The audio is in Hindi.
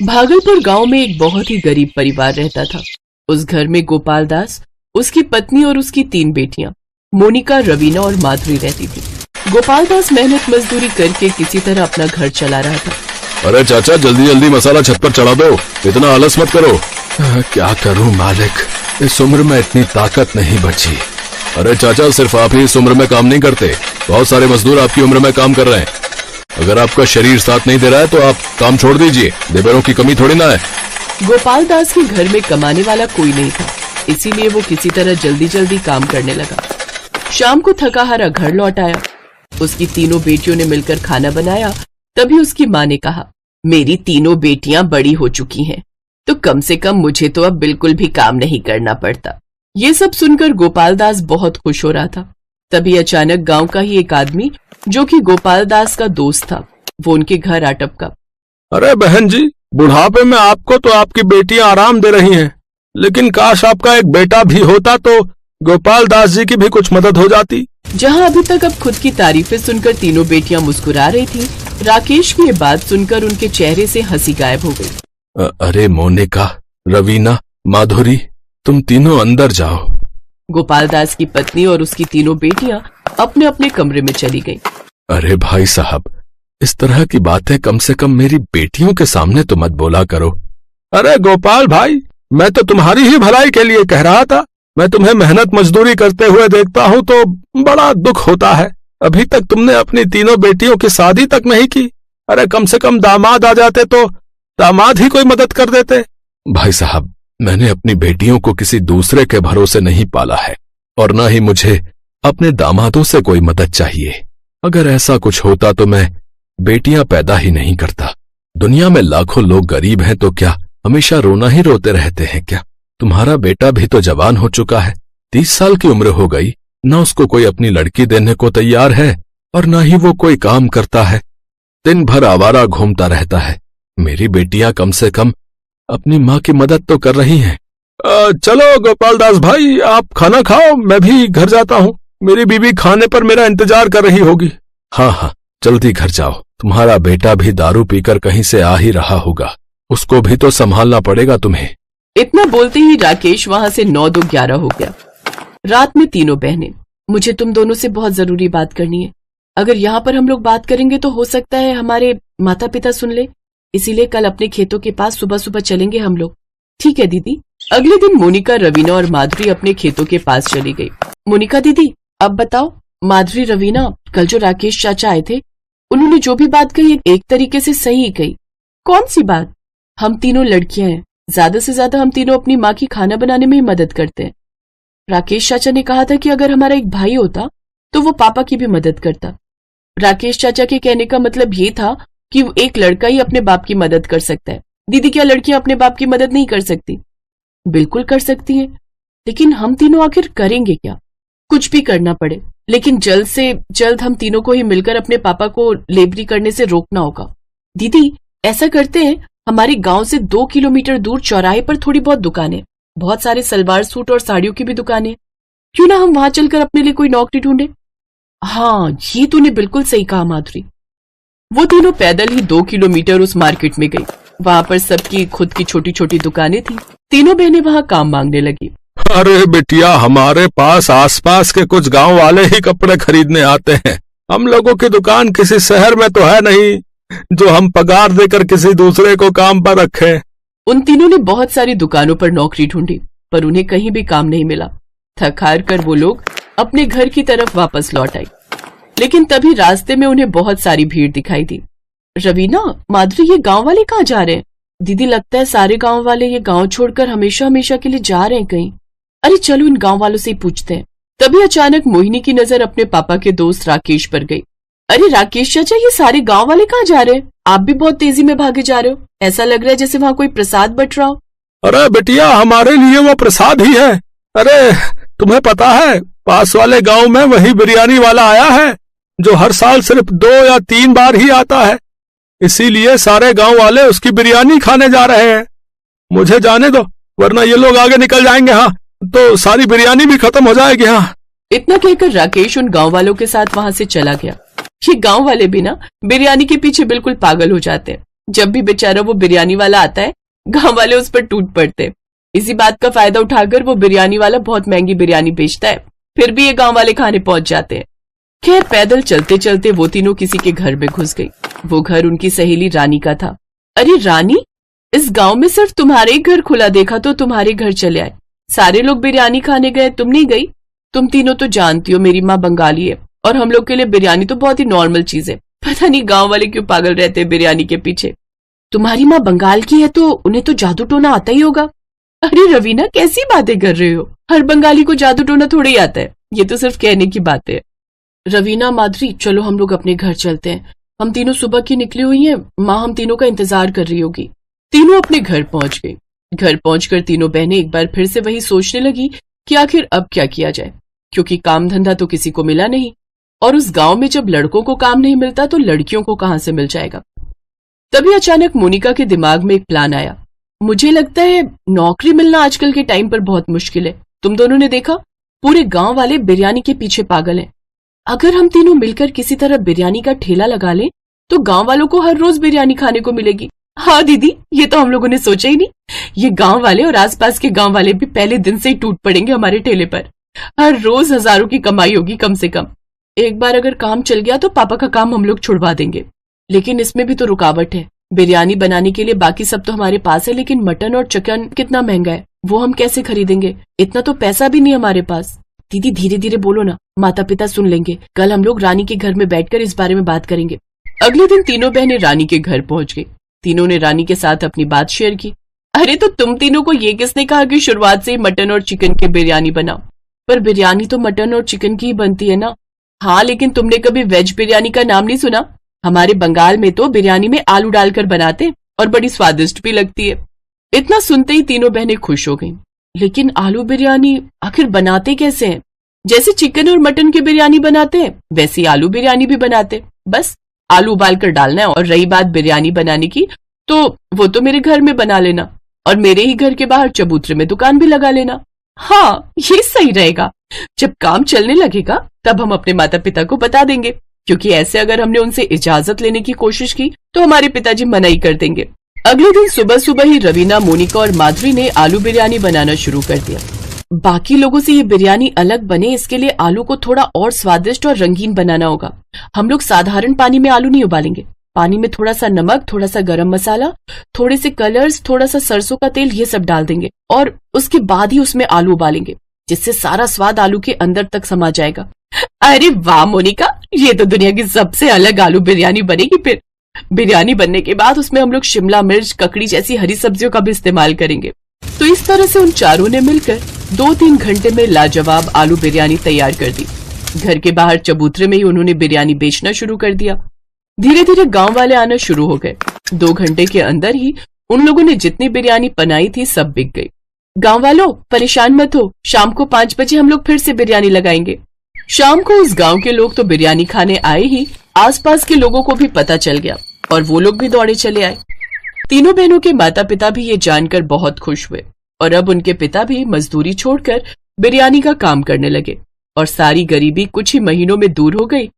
भागलपुर गांव में एक बहुत ही गरीब परिवार रहता था। उस घर में गोपाल दास, उसकी पत्नी और उसकी 3 बेटियां मोनिका, रवीना और माधुरी रहती थी। गोपाल दास मेहनत मजदूरी करके किसी तरह अपना घर चला रहा था। अरे चाचा, जल्दी जल्दी मसाला छत पर चढ़ा दो, इतना आलस मत करो। क्या करूं मालिक, इस उम्र में इतनी ताकत नहीं बची। अरे चाचा, सिर्फ आप ही इस उम्र में काम नहीं करते, बहुत सारे मजदूर आपकी उम्र में काम कर रहे हैं। अगर आपका शरीर साथ नहीं दे रहा है तो आप काम छोड़ दीजिए, लेबरों की कमी थोड़ी ना है। गोपाल दास के घर में कमाने वाला कोई नहीं था, इसीलिए वो किसी तरह जल्दी जल्दी काम करने लगा। शाम को थका हारा घर लौट आया। उसकी 3 बेटियों ने मिलकर खाना बनाया। तभी उसकी माँ ने कहा, मेरी 3 बेटियां बड़ी हो चुकी हैं, तो कम से कम मुझे तो अब बिल्कुल भी काम नहीं करना पड़ता। ये सब सुनकर गोपाल दास बहुत खुश हो रहा था। तभी अचानक गांव का ही एक आदमी, जो कि गोपाल दास का दोस्त था, वो उनके घर आ टपका। अरे बहन जी, बुढ़ापे में आपको तो आपकी बेटियां आराम दे रही हैं, लेकिन काश आपका एक बेटा भी होता तो गोपाल दास जी की भी कुछ मदद हो जाती। जहां अभी तक अब खुद की तारीफें सुनकर 3 बेटियां मुस्कुरा रही थी, राकेश की ये बात सुनकर उनके चेहरे से हंसी गायब हो गई। अरे मोनिका, रवीना, माधुरी, तुम तीनों अंदर जाओ। गोपाल दास की पत्नी और उसकी 3 बेटियां अपने अपने कमरे में चली गईं। अरे भाई साहब, इस तरह की बातें कम से कम मेरी बेटियों के सामने तो मत बोला करो। अरे गोपाल भाई, मैं तो तुम्हारी ही भलाई के लिए कह रहा था। मैं तुम्हें मेहनत मजदूरी करते हुए देखता हूँ तो बड़ा दुख होता है। अभी तक तुमने अपनी 3 बेटियों की शादी तक नहीं की। अरे कम से कम दामाद आ जाते तो दामाद ही कोई मदद कर देते। भाई साहब, मैंने अपनी बेटियों को किसी दूसरे के भरोसे नहीं पाला है, और न ही मुझे अपने दामादों से कोई मदद चाहिए। अगर ऐसा कुछ होता तो मैं बेटियां पैदा ही नहीं करता। दुनिया में लाखों लोग गरीब हैं, तो क्या हमेशा रोना ही रोते रहते हैं क्या? तुम्हारा बेटा भी तो जवान हो चुका है, 30 साल की उम्र हो गई, न उसको कोई अपनी लड़की देने को तैयार है और न ही वो कोई काम करता है, दिन भर आवारा घूमता रहता है। मेरी बेटियां कम से कम अपनी माँ की मदद तो कर रही हैं। चलो गोपाल दास भाई, आप खाना खाओ, मैं भी घर जाता हूँ। मेरी बीवी खाने पर मेरा इंतजार कर रही होगी। हाँ हाँ, जल्दी घर जाओ। तुम्हारा बेटा भी दारू पीकर कहीं से आ ही रहा होगा, उसको भी तो संभालना पड़ेगा तुम्हें। इतना बोलते ही राकेश वहां से 9-2-11 हो गया। रात में 3 बहनें, मुझे तुम दोनों से बहुत जरूरी बात करनी है। अगर यहाँ पर हम लोग बात करेंगे तो हो सकता है हमारे माता पिता सुन ले, इसीलिए कल अपने खेतों के पास सुबह सुबह चलेंगे हम लोग। ठीक है दीदी। अगले दिन मोनिका, रवीना और माधुरी अपने खेतों के पास चली गई। मोनिका दीदी, अब बताओ। माधुरी, रवीना, कल जो राकेश चाचा आए थे, उन्होंने जो भी बात कही एक तरीके से सही ही कही। कौन सी बात? हम 3 लड़कियां हैं, ज्यादा से ज्यादा हम तीनों अपनी माँ की खाना बनाने में ही मदद करते हैं। राकेश चाचा ने कहा था कि अगर हमारा एक भाई होता तो वो पापा की भी मदद करता। राकेश चाचा के कहने का मतलब ये था कि एक लड़का ही अपने बाप की मदद कर सकता है। दीदी, क्या लड़कियां अपने बाप की मदद नहीं कर सकती? बिल्कुल कर सकती हैं, लेकिन हम तीनों आखिर करेंगे क्या? कुछ भी करना पड़े, लेकिन जल्द से जल्द हम तीनों को ही मिलकर अपने पापा को लेबरी करने से रोकना होगा। दीदी, ऐसा करते हैं, हमारे गांव से 2 किलोमीटर दूर चौराहे पर थोड़ी बहुत दुकानें, बहुत सारे सलवार सूट और साड़ियों की भी दुकानें, क्यों ना हम वहां चलकर अपने लिए कोई नौकरी ढूंढे? हाँ, ये तूने बिल्कुल सही कहा माधुरी। वो तीनों पैदल ही 2 किलोमीटर उस मार्केट में गई। वहां पर सबकी खुद की छोटी छोटी दुकानें थी। 3 बहनें वहां काम मांगने लगी। अरे बेटिया, हमारे पास आसपास के कुछ गांव वाले ही कपड़े खरीदने आते हैं। हम लोगों की दुकान किसी शहर में तो है नहीं जो हम पगार देकर किसी दूसरे को काम पर रखें। उन तीनों ने बहुत सारी दुकानों पर नौकरी ढूंढी, पर उन्हें कहीं भी काम नहीं मिला। थक हार कर वो लोग अपने घर की तरफ वापस लौट आई, लेकिन तभी रास्ते में उन्हें बहुत सारी भीड़ दिखाई दी। रवीना, माधुरी, ये गांव वाले कहाँ जा रहे हैं? दीदी, लगता है सारे गांव वाले ये गांव छोड़कर हमेशा हमेशा के लिए जा रहे हैं कहीं। अरे चलो इन गांव वालों से ही पूछते हैं। तभी अचानक मोहिनी की नजर अपने पापा के दोस्त राकेश पर गई। अरे राकेश चाचा, ये सारे गांव वाले कहाँ जा रहे हैं? आप भी बहुत तेजी में भागे जा रहे हो, ऐसा लग रहा है जैसे वहाँ कोई प्रसाद बट रहा हो। अरे बेटिया, हमारे लिए वो प्रसाद ही है। अरे तुम्हें पता है, पास वाले गांव में वही बिरयानी वाला आया है जो हर साल सिर्फ 2 या 3 बार ही आता है, इसीलिए सारे गांव वाले उसकी बिरयानी खाने जा रहे हैं। मुझे जाने दो, वरना ये लोग आगे निकल जाएंगे, हाँ तो सारी बिरयानी भी खत्म हो जाएगी। हाँ, इतना कहकर राकेश उन गांव वालों के साथ वहां से चला गया। ये गांव वाले भी ना बिरयानी के पीछे बिल्कुल पागल हो जाते हैं। जब भी बेचारा वो बिरयानी वाला आता है, गांव वाले उस पर टूट पड़ते हैं। इसी बात का फायदा उठाकर वो बिरयानी वाला बहुत महंगी बिरयानी बेचता है, फिर भी ये गांव वाले खाने पहुंच जाते हैं। खैर, पैदल चलते चलते वो तीनों किसी के घर में घुस गई। वो घर उनकी सहेली रानी का था। अरे रानी, इस गांव में सिर्फ तुम्हारे ही घर खुला देखा तो तुम्हारे घर चले आए। सारे लोग बिरयानी खाने गए, तुम नहीं गई? तुम तीनों तो जानती हो मेरी माँ बंगाली है और हम लोग के लिए बिरयानी तो बहुत ही नॉर्मल चीज है। पता नहीं गांव वाले क्यों पागल रहते हैं बिरयानी के पीछे। तुम्हारी माँ बंगाल की है तो उन्हें तो जादू टोना आता ही होगा। अरे रवीना, कैसी बातें कर रहे हो? हर बंगाली को जादू टोना थोड़ा ही आता है, ये तो सिर्फ कहने की बात है। रवीना, माधुरी, चलो हम लोग अपने घर चलते हैं। हम तीनों सुबह की निकली हुई हैं, माँ हम तीनों का इंतजार कर रही होगी। तीनों अपने घर पहुंच गई। घर पहुंचकर तीनों बहनें एक बार फिर से वही सोचने लगी कि आखिर अब क्या किया जाए, क्योंकि काम धंधा तो किसी को मिला नहीं, और उस गांव में जब लड़कों को काम नहीं मिलता तो लड़कियों को कहां से मिल जाएगा। तभी अचानक मोनिका के दिमाग में एक प्लान आया। मुझे लगता है नौकरी मिलना आजकल के टाइम पर बहुत मुश्किल है। तुम दोनों ने देखा, पूरे गांव वाले बिरयानी के पीछे पागल हैं। अगर हम तीनों मिलकर किसी तरह बिरयानी का ठेला लगा लें तो गांव वालों को हर रोज बिरयानी खाने को मिलेगी। हाँ दीदी, ये तो हम लोगों ने सोचा ही नहीं। ये गांव वाले और आसपास के गांव वाले भी पहले दिन से ही टूट पड़ेंगे हमारे ठेले पर। हर रोज हजारों की कमाई होगी कम से कम। एक बार अगर काम चल गया तो पापा का काम हम लोग छुड़वा देंगे। लेकिन इसमें भी तो रुकावट है। बिरयानी बनाने के लिए बाकी सब तो हमारे पास है, लेकिन मटन और चिकन कितना महंगा है, वो हम कैसे खरीदेंगे? इतना तो पैसा भी नहीं हमारे पास। दीदी धीरे धीरे बोलो ना, माता पिता सुन लेंगे। कल हम लोग रानी के घर में बैठकर इस बारे में बात करेंगे। अगले दिन तीनों बहनें रानी के घर पहुंच गई। तीनों ने रानी के साथ अपनी बात शेयर की। अरे तो तुम तीनों को ये किसने कहा कि शुरुआत से ही मटन और चिकन की बिरयानी बनाओ? पर बिरयानी तो मटन और चिकन की ही बनती है ना। हाँ, लेकिन तुमने कभी वेज बिरयानी का नाम नहीं सुना? हमारे बंगाल में तो बिरयानी में आलू डालकर बनाते और बड़ी स्वादिष्ट भी लगती है। इतना सुनते ही तीनों बहनें खुश हो गईं। लेकिन आलू बिरयानी आखिर बनाते कैसे हैं? जैसे चिकन और मटन की बिरयानी बनाते हैं वैसी आलू बिरयानी भी बनाते, बस आलू उबाल कर डालना है। और रही बात बिरयानी बनाने की, तो वो तो मेरे घर में बना लेना और मेरे ही घर के बाहर चबूतरे में दुकान भी लगा लेना। हाँ, ये सही रहेगा। जब काम चलने लगेगा तब हम अपने माता पिता को बता देंगे, क्योंकि ऐसे अगर हमने उनसे इजाजत लेने की कोशिश की तो हमारे पिताजी मना ही कर देंगे। अगले दिन सुबह सुबह ही रवीना, मोनिका और माधुरी ने आलू बिरयानी बनाना शुरू कर दिया। बाकी लोगों से ये बिरयानी अलग बने, इसके लिए आलू को थोड़ा और स्वादिष्ट और रंगीन बनाना होगा। हम लोग साधारण पानी में आलू नहीं उबालेंगे। पानी में थोड़ा सा नमक, थोड़ा सा गरम मसाला, थोड़े से कलर्स, थोड़ा सा सरसों का तेल, ये सब डाल देंगे और उसके बाद ही उसमें आलू उबालेंगे, जिससे सारा स्वाद आलू के अंदर तक समा जाएगा। अरे वाह मोनिका, ये तो दुनिया की सबसे अलग आलू बिरयानी बनेगी। फिर बिरयानी बनने के बाद उसमें हम लोग शिमला मिर्च, ककड़ी जैसी हरी सब्जियों का भी इस्तेमाल करेंगे। तो इस तरह से उन चारों ने मिलकर 2-3 घंटे में लाजवाब आलू बिरयानी तैयार कर दी। घर के बाहर चबूतरे में ही उन्होंने बिरयानी बेचना शुरू कर दिया। धीरे धीरे गांव वाले आना शुरू हो गए। 2 घंटे के अंदर ही उन लोगों ने जितनी बिरयानी बनाई थी सब बिक गई। गांव वालों, परेशान मत हो, शाम को 5 बजे हम लोग फिर से बिरयानी लगाएंगे। शाम को उस गांव के लोग तो बिरयानी खाने आए ही, आसपास के लोगों को भी पता चल गया और वो लोग भी दौड़े चले आए। तीनों बहनों के माता पिता भी ये जानकर बहुत खुश हुए और अब उनके पिता भी मजदूरी छोड़कर बिरयानी का काम करने लगे और सारी गरीबी कुछ ही महीनों में दूर हो गई